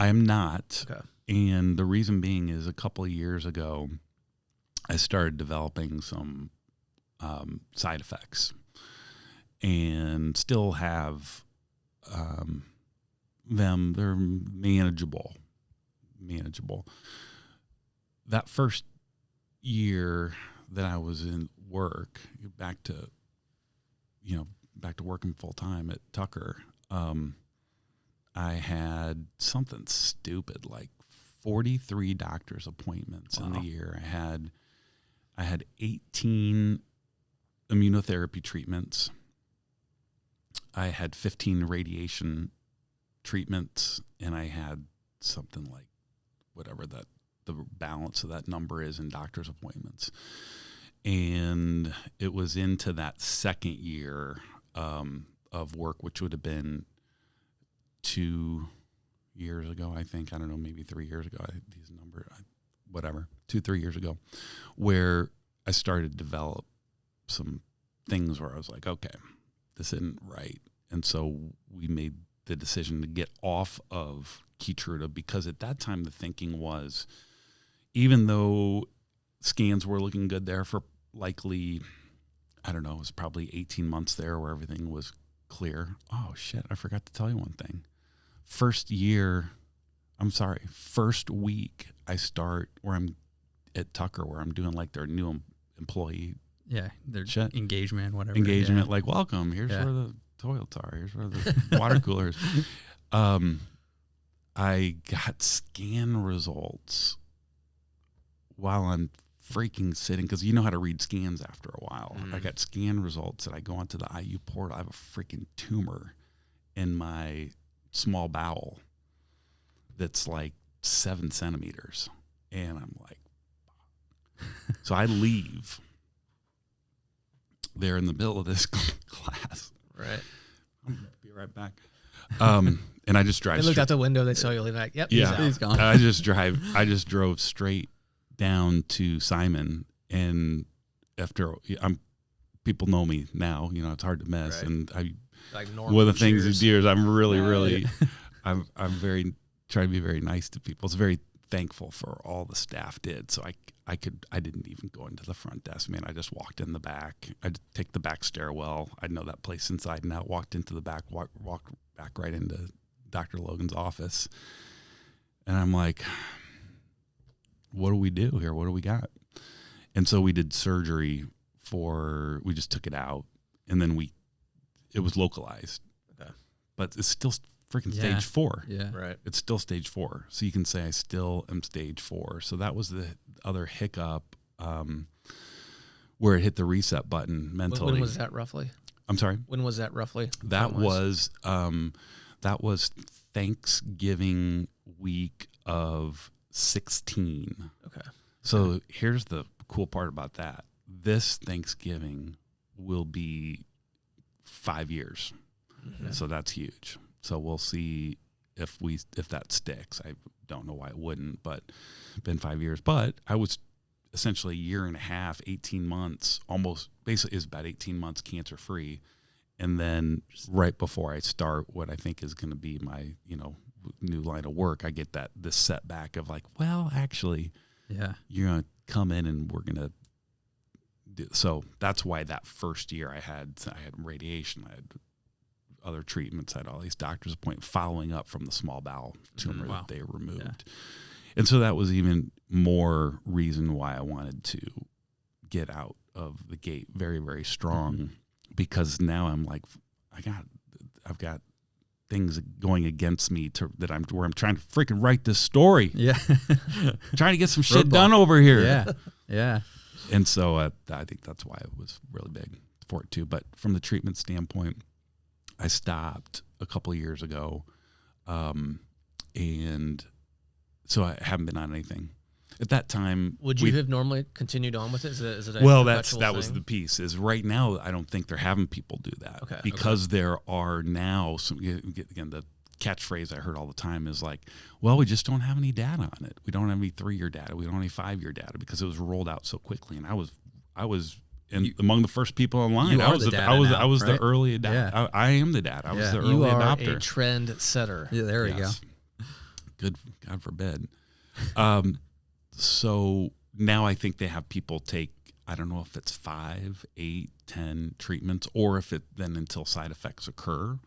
am not. Okay. And the reason being is a couple of years ago, I started developing some side effects, and still have them. They're manageable. That first year that I was in work, back to working full time at Tucker, I had something stupid like 43 doctor's appointments in the year. I had 18 immunotherapy treatments. I had 15 radiation treatments, and I had something like whatever the balance of that number is in doctor's appointments. And it was into that second year of work, which would have been 2 years ago, I think. I don't know, maybe 3 years ago. These numbers, whatever, 2-3 years ago, where I started to develop some things where I was like, okay, this isn't right. And so we made the decision to get off of Keytruda, because at that time the thinking was, even though scans were looking good there for likely, I don't know, it was probably 18 months there where everything was clear. Oh shit, I forgot to tell you one thing. First week I start where I'm at Tucker, where I'm doing like their new employee. Yeah, their engagement, whatever. Engagement, like, welcome, here's where the toilets are, here's where the water cooler is. I got scan results while I'm freaking sitting, because you know how to read scans after a while. I got scan results, and I go onto the IU portal. I have a freaking tumor in my small bowel that's like 7 centimeters. And I'm like, so I leave there in the middle of this class. Right. I'm going to be right back. And I just drive. They looked out the window. They saw you leave. Like, yep, he's gone. I just drove straight down to Simon, and after people know me now. You know, it's hard to miss. Right. And one of the things is, I'm really, I'm very trying to be very nice to people. It's a very thankful for all the staff did. So I didn't even go into the front desk, man. I just walked in the back. I'd take the back stairwell. I'd know that place inside and out, walked into the back, walked back right into Dr. Logan's office. And I'm like, what do we do here? What do we got? And so we did surgery we just took it out, and then it was localized. Okay. But it's still freaking stage 4. Yeah. Right. It's still stage 4. So you can say I still am stage 4. So that was the other hiccup where it hit the reset button mentally. When was that roughly? I'm sorry? When was that roughly? That was Thanksgiving week of 16. Okay. So here's the cool part about that. This Thanksgiving will be 5 years. Mm-hmm. So that's huge. So we'll see if that sticks. I don't know why it wouldn't, but been 5 years. But I was essentially a year and a half, 18 months, almost basically is about 18 months cancer free. And then right before I start what I think is going to be my, new line of work, I get this setback of like, well, actually, you're going to come in and we're going to do. So that's why that first year I had radiation, I had other treatments, I had all these doctor's appointments following up from the small bowel tumor that they removed. Yeah. And so that was even more reason why I wanted to get out of the gate very, very strong, because now I'm like, I've got things going against me where I'm trying to freaking write this story. Yeah. Trying to get some shit done over here. Yeah. Yeah. And so I think that's why it was really big for it too. But from the treatment standpoint, I stopped a couple of years ago. And so I haven't been on anything. At that time, would you have normally continued on with it? Is it that was the piece. Is right now I don't think they're having people do that. Okay. Because there are now some, again, the catchphrase I heard all the time is like, well, we just don't have any data on it. We don't have any 3-year data. We don't have any 5-year data because it was rolled out so quickly. And I was among the first people online. I was the early data. Yeah. I am the data. I was the early adopter. You are adopter. a trend setter. Yeah, there we go. Good, God forbid. So now I think they have people take, I don't know if it's 5, 8, 10 treatments, or if it then until side effects occur.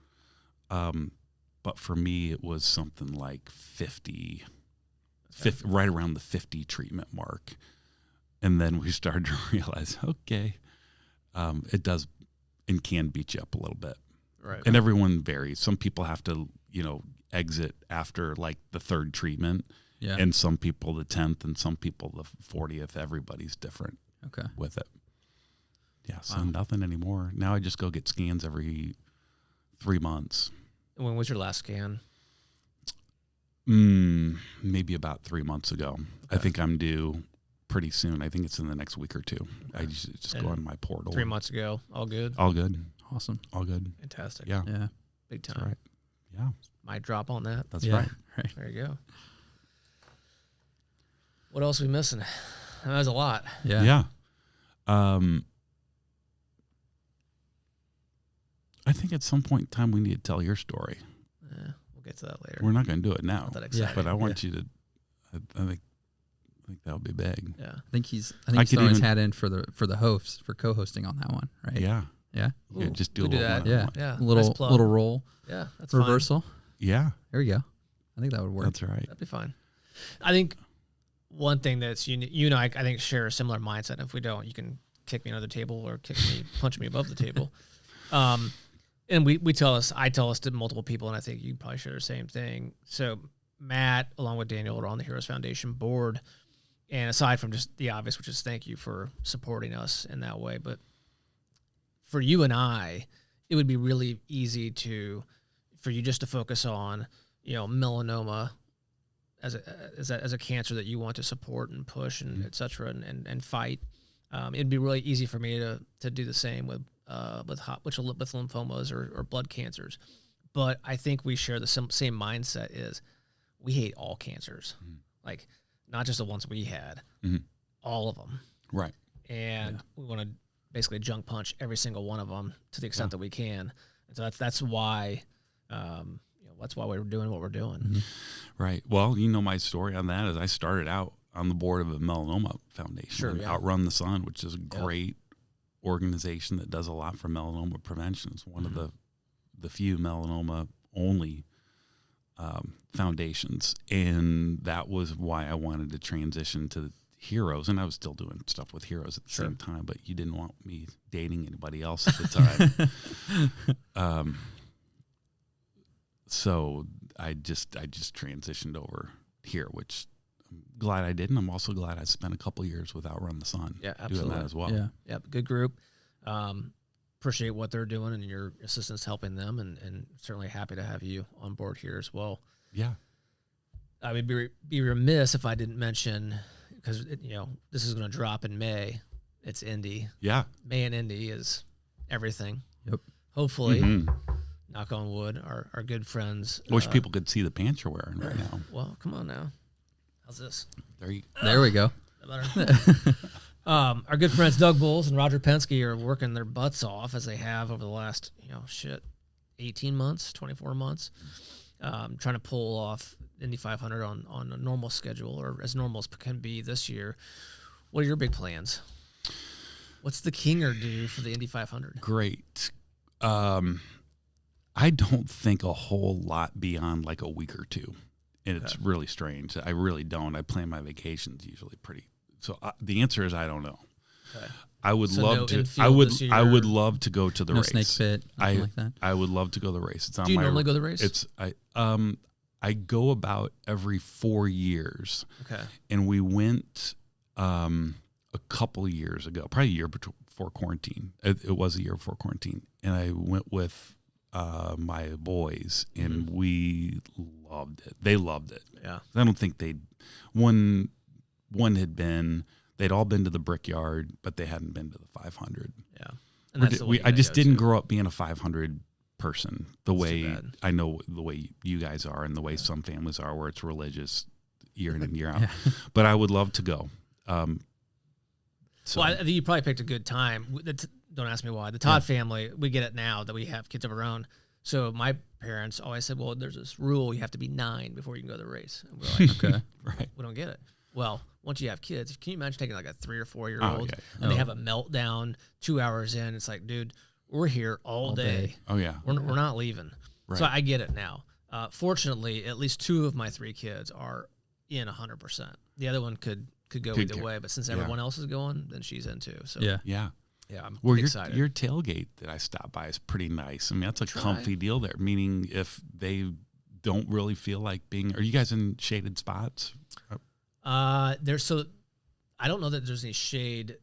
But for me, it was something like 50, right around the 50 treatment mark. And then we started to realize, okay, it does and can beat you up a little bit. Right. And everyone varies. Some people have to, exit after like the 3rd treatment. Yeah. And some people the 10th and some people the 40th. Everybody's different with it. Yeah, so nothing anymore. Now I just go get scans every 3 months. When was your last scan? Maybe about 3 months ago. Okay. I think I'm due pretty soon. I think it's in the next week or 2. Okay. I just go on my portal. 3 months ago. All good? All good. Awesome. All good. Fantastic. Yeah. Yeah. Big time. That's right. Yeah. Might drop on that. That's right. There you go. What else are we missing? That was a lot. Yeah. Yeah. I think at some point in time we need to tell your story. We'll get to that later. We're not going to do it now. Not that exciting. But I want you to. I think that would be big. Yeah. I think he's throwing his hat in for the hosts for co-hosting on that one, right? Yeah. Yeah. Ooh, just do a little that. Yeah. Yeah. Little roll. Yeah. That's reversal. Fine. Yeah. There you go. I think that would work. That's right. That'd be fine. I think one thing that's you and I think share a similar mindset. If we don't, you can kick me under the table or punch me above the table. And I tell us to multiple people, and I think you probably share the same thing. So Matt, along with Daniel, are on the Heroes Foundation board. And aside from just the obvious, which is thank you for supporting us in that way, but for you and I, it would be really easy for you just to focus on, melanoma as a cancer that you want to support and push and et cetera and fight. It'd be really easy for me to do the same with lymphomas or blood cancers. But I think we share the same mindset is we hate all cancers, like not just the ones we had, all of them. Right. And we want to basically junk punch every single one of them to the extent that we can. And so that's why, that's why we're doing what we're doing. Mm-hmm. Right. Well, my story on that is I started out on the board of a melanoma foundation, Outrun the Sun, which is a great organization that does a lot for melanoma prevention. It's one of the few melanoma only foundations, and that was why I wanted to transition to Heroes, and I was still doing stuff with Heroes at the same time, but you didn't want me dating anybody else at the time. So I just transitioned over here, which I'm glad I did, and I'm also glad I spent a couple years with Outrun the Sun doing that as well. Yeah, good group. Appreciate what they're doing and your assistance helping them, and certainly happy to have you on board here as well. Yeah. I would be remiss if I didn't mention, because this is going to drop in May. It's Indy. Yeah. May in Indy is everything. Yep. Hopefully, knock on wood, our good friends. I wish people could see the pants you're wearing right now. Well, come on now. How's this? There we go. Our good friends Doug Bowles and Roger Penske are working their butts off, as they have over the last 18 months, 24 months, trying to pull off Indy 500 on a normal schedule, or as normal as can be this year. What are your big plans? What's the Kinger do for the Indy 500? Great. I don't think a whole lot beyond like a week or two, and it's really strange. I really don't. I plan my vacations usually pretty. So the answer is I don't know. Okay. I would love to. I would love to go to the race. Snake pit, like that. I would love to go to the race. It's on Do you my, normally go to the race? It's I go about every 4 years. Okay. And we went a couple of years ago, probably a year before quarantine. It was a year before quarantine, and I went with my boys, and we loved it. They loved it. Yeah. I don't think one had been, they'd all been to the Brickyard, but they hadn't been to the 500. Yeah. And that's I just didn't grow up being a 500 person the way I know the way you guys are and the way some families are, where it's religious year in and year out. But I would love to go. So I think you probably picked a good time. Don't ask me why. The Todd family, we get it now that we have kids of our own. So my parents always said, well, there's this rule, you have to be 9 before you can go to the race. And we're like, okay, right. We don't get it. Well, once you have kids, can you imagine taking like a 3 or 4 year old and they have a meltdown 2 hours in? It's like, dude, we're here all day. Oh yeah, we're not leaving. Right. So I get it now. Fortunately, at least 2 of my 3 kids are in 100%. The other one could go either way, but since everyone else is going, then she's in too. So yeah. I'm excited. Your tailgate that I stopped by is pretty nice. I mean, that's a comfy deal there. Meaning, if they don't really feel like being, are you guys in shaded spots? I don't know that there's any shade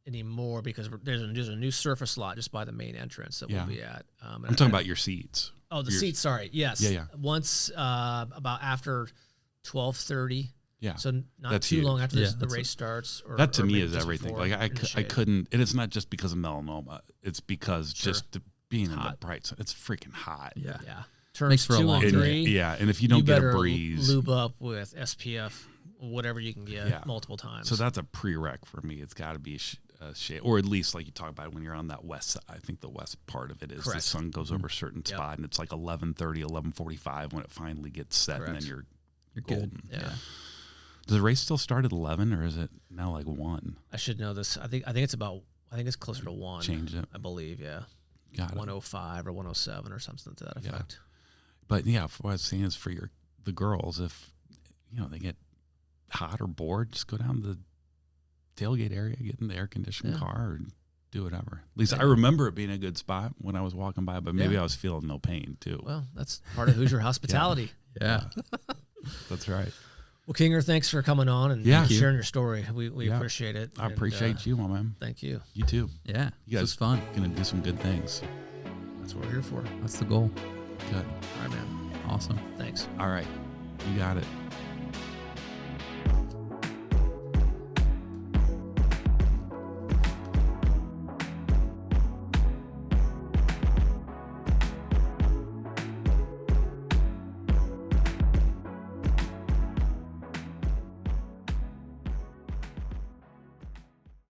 anymore because there's a new surface lot just by the main entrance that we'll be at. I'm talking about your seats. Oh, the seats. Sorry. Yes. Yeah. Once about after 12:30. Yeah. So not that's too huge. long after the race starts. That to me is everything. Like I couldn't, and it's not just because of melanoma. It's because just being in the bright sun. It's freaking hot. Yeah. Turns 2 and 3. And if you don't get a breeze, lube up with SPF, whatever you can get multiple times. So that's a prereq for me. It's got to be a shade, or at least like you talk about when you're on that west side. I think the west part of it is the sun goes over a certain spot, and it's like 11:30, 11:45 when it finally gets set, and then you're golden. Good. Yeah. Does the race still start at 11, or is it now like 1? I should know this. I think it's closer to 1. Change it. I believe. Yeah. Got it. 105 or 107 or something to that effect. But what I was saying is for the girls, if they get hot or bored, just go down to the tailgate area, get in the air conditioned car, or do whatever. At least I remember it being a good spot when I was walking by, but maybe I was feeling no pain too. Well, that's part of Hoosier hospitality. Yeah. That's right. Well, Kinger, thanks for coming on and sharing your story. We appreciate it. I appreciate you, my man. Thank you. You too. Yeah. You guys fun. Gonna do some good things. That's what we're here for. That's the goal. Good. All right, man. Awesome. Thanks. All right. You got it.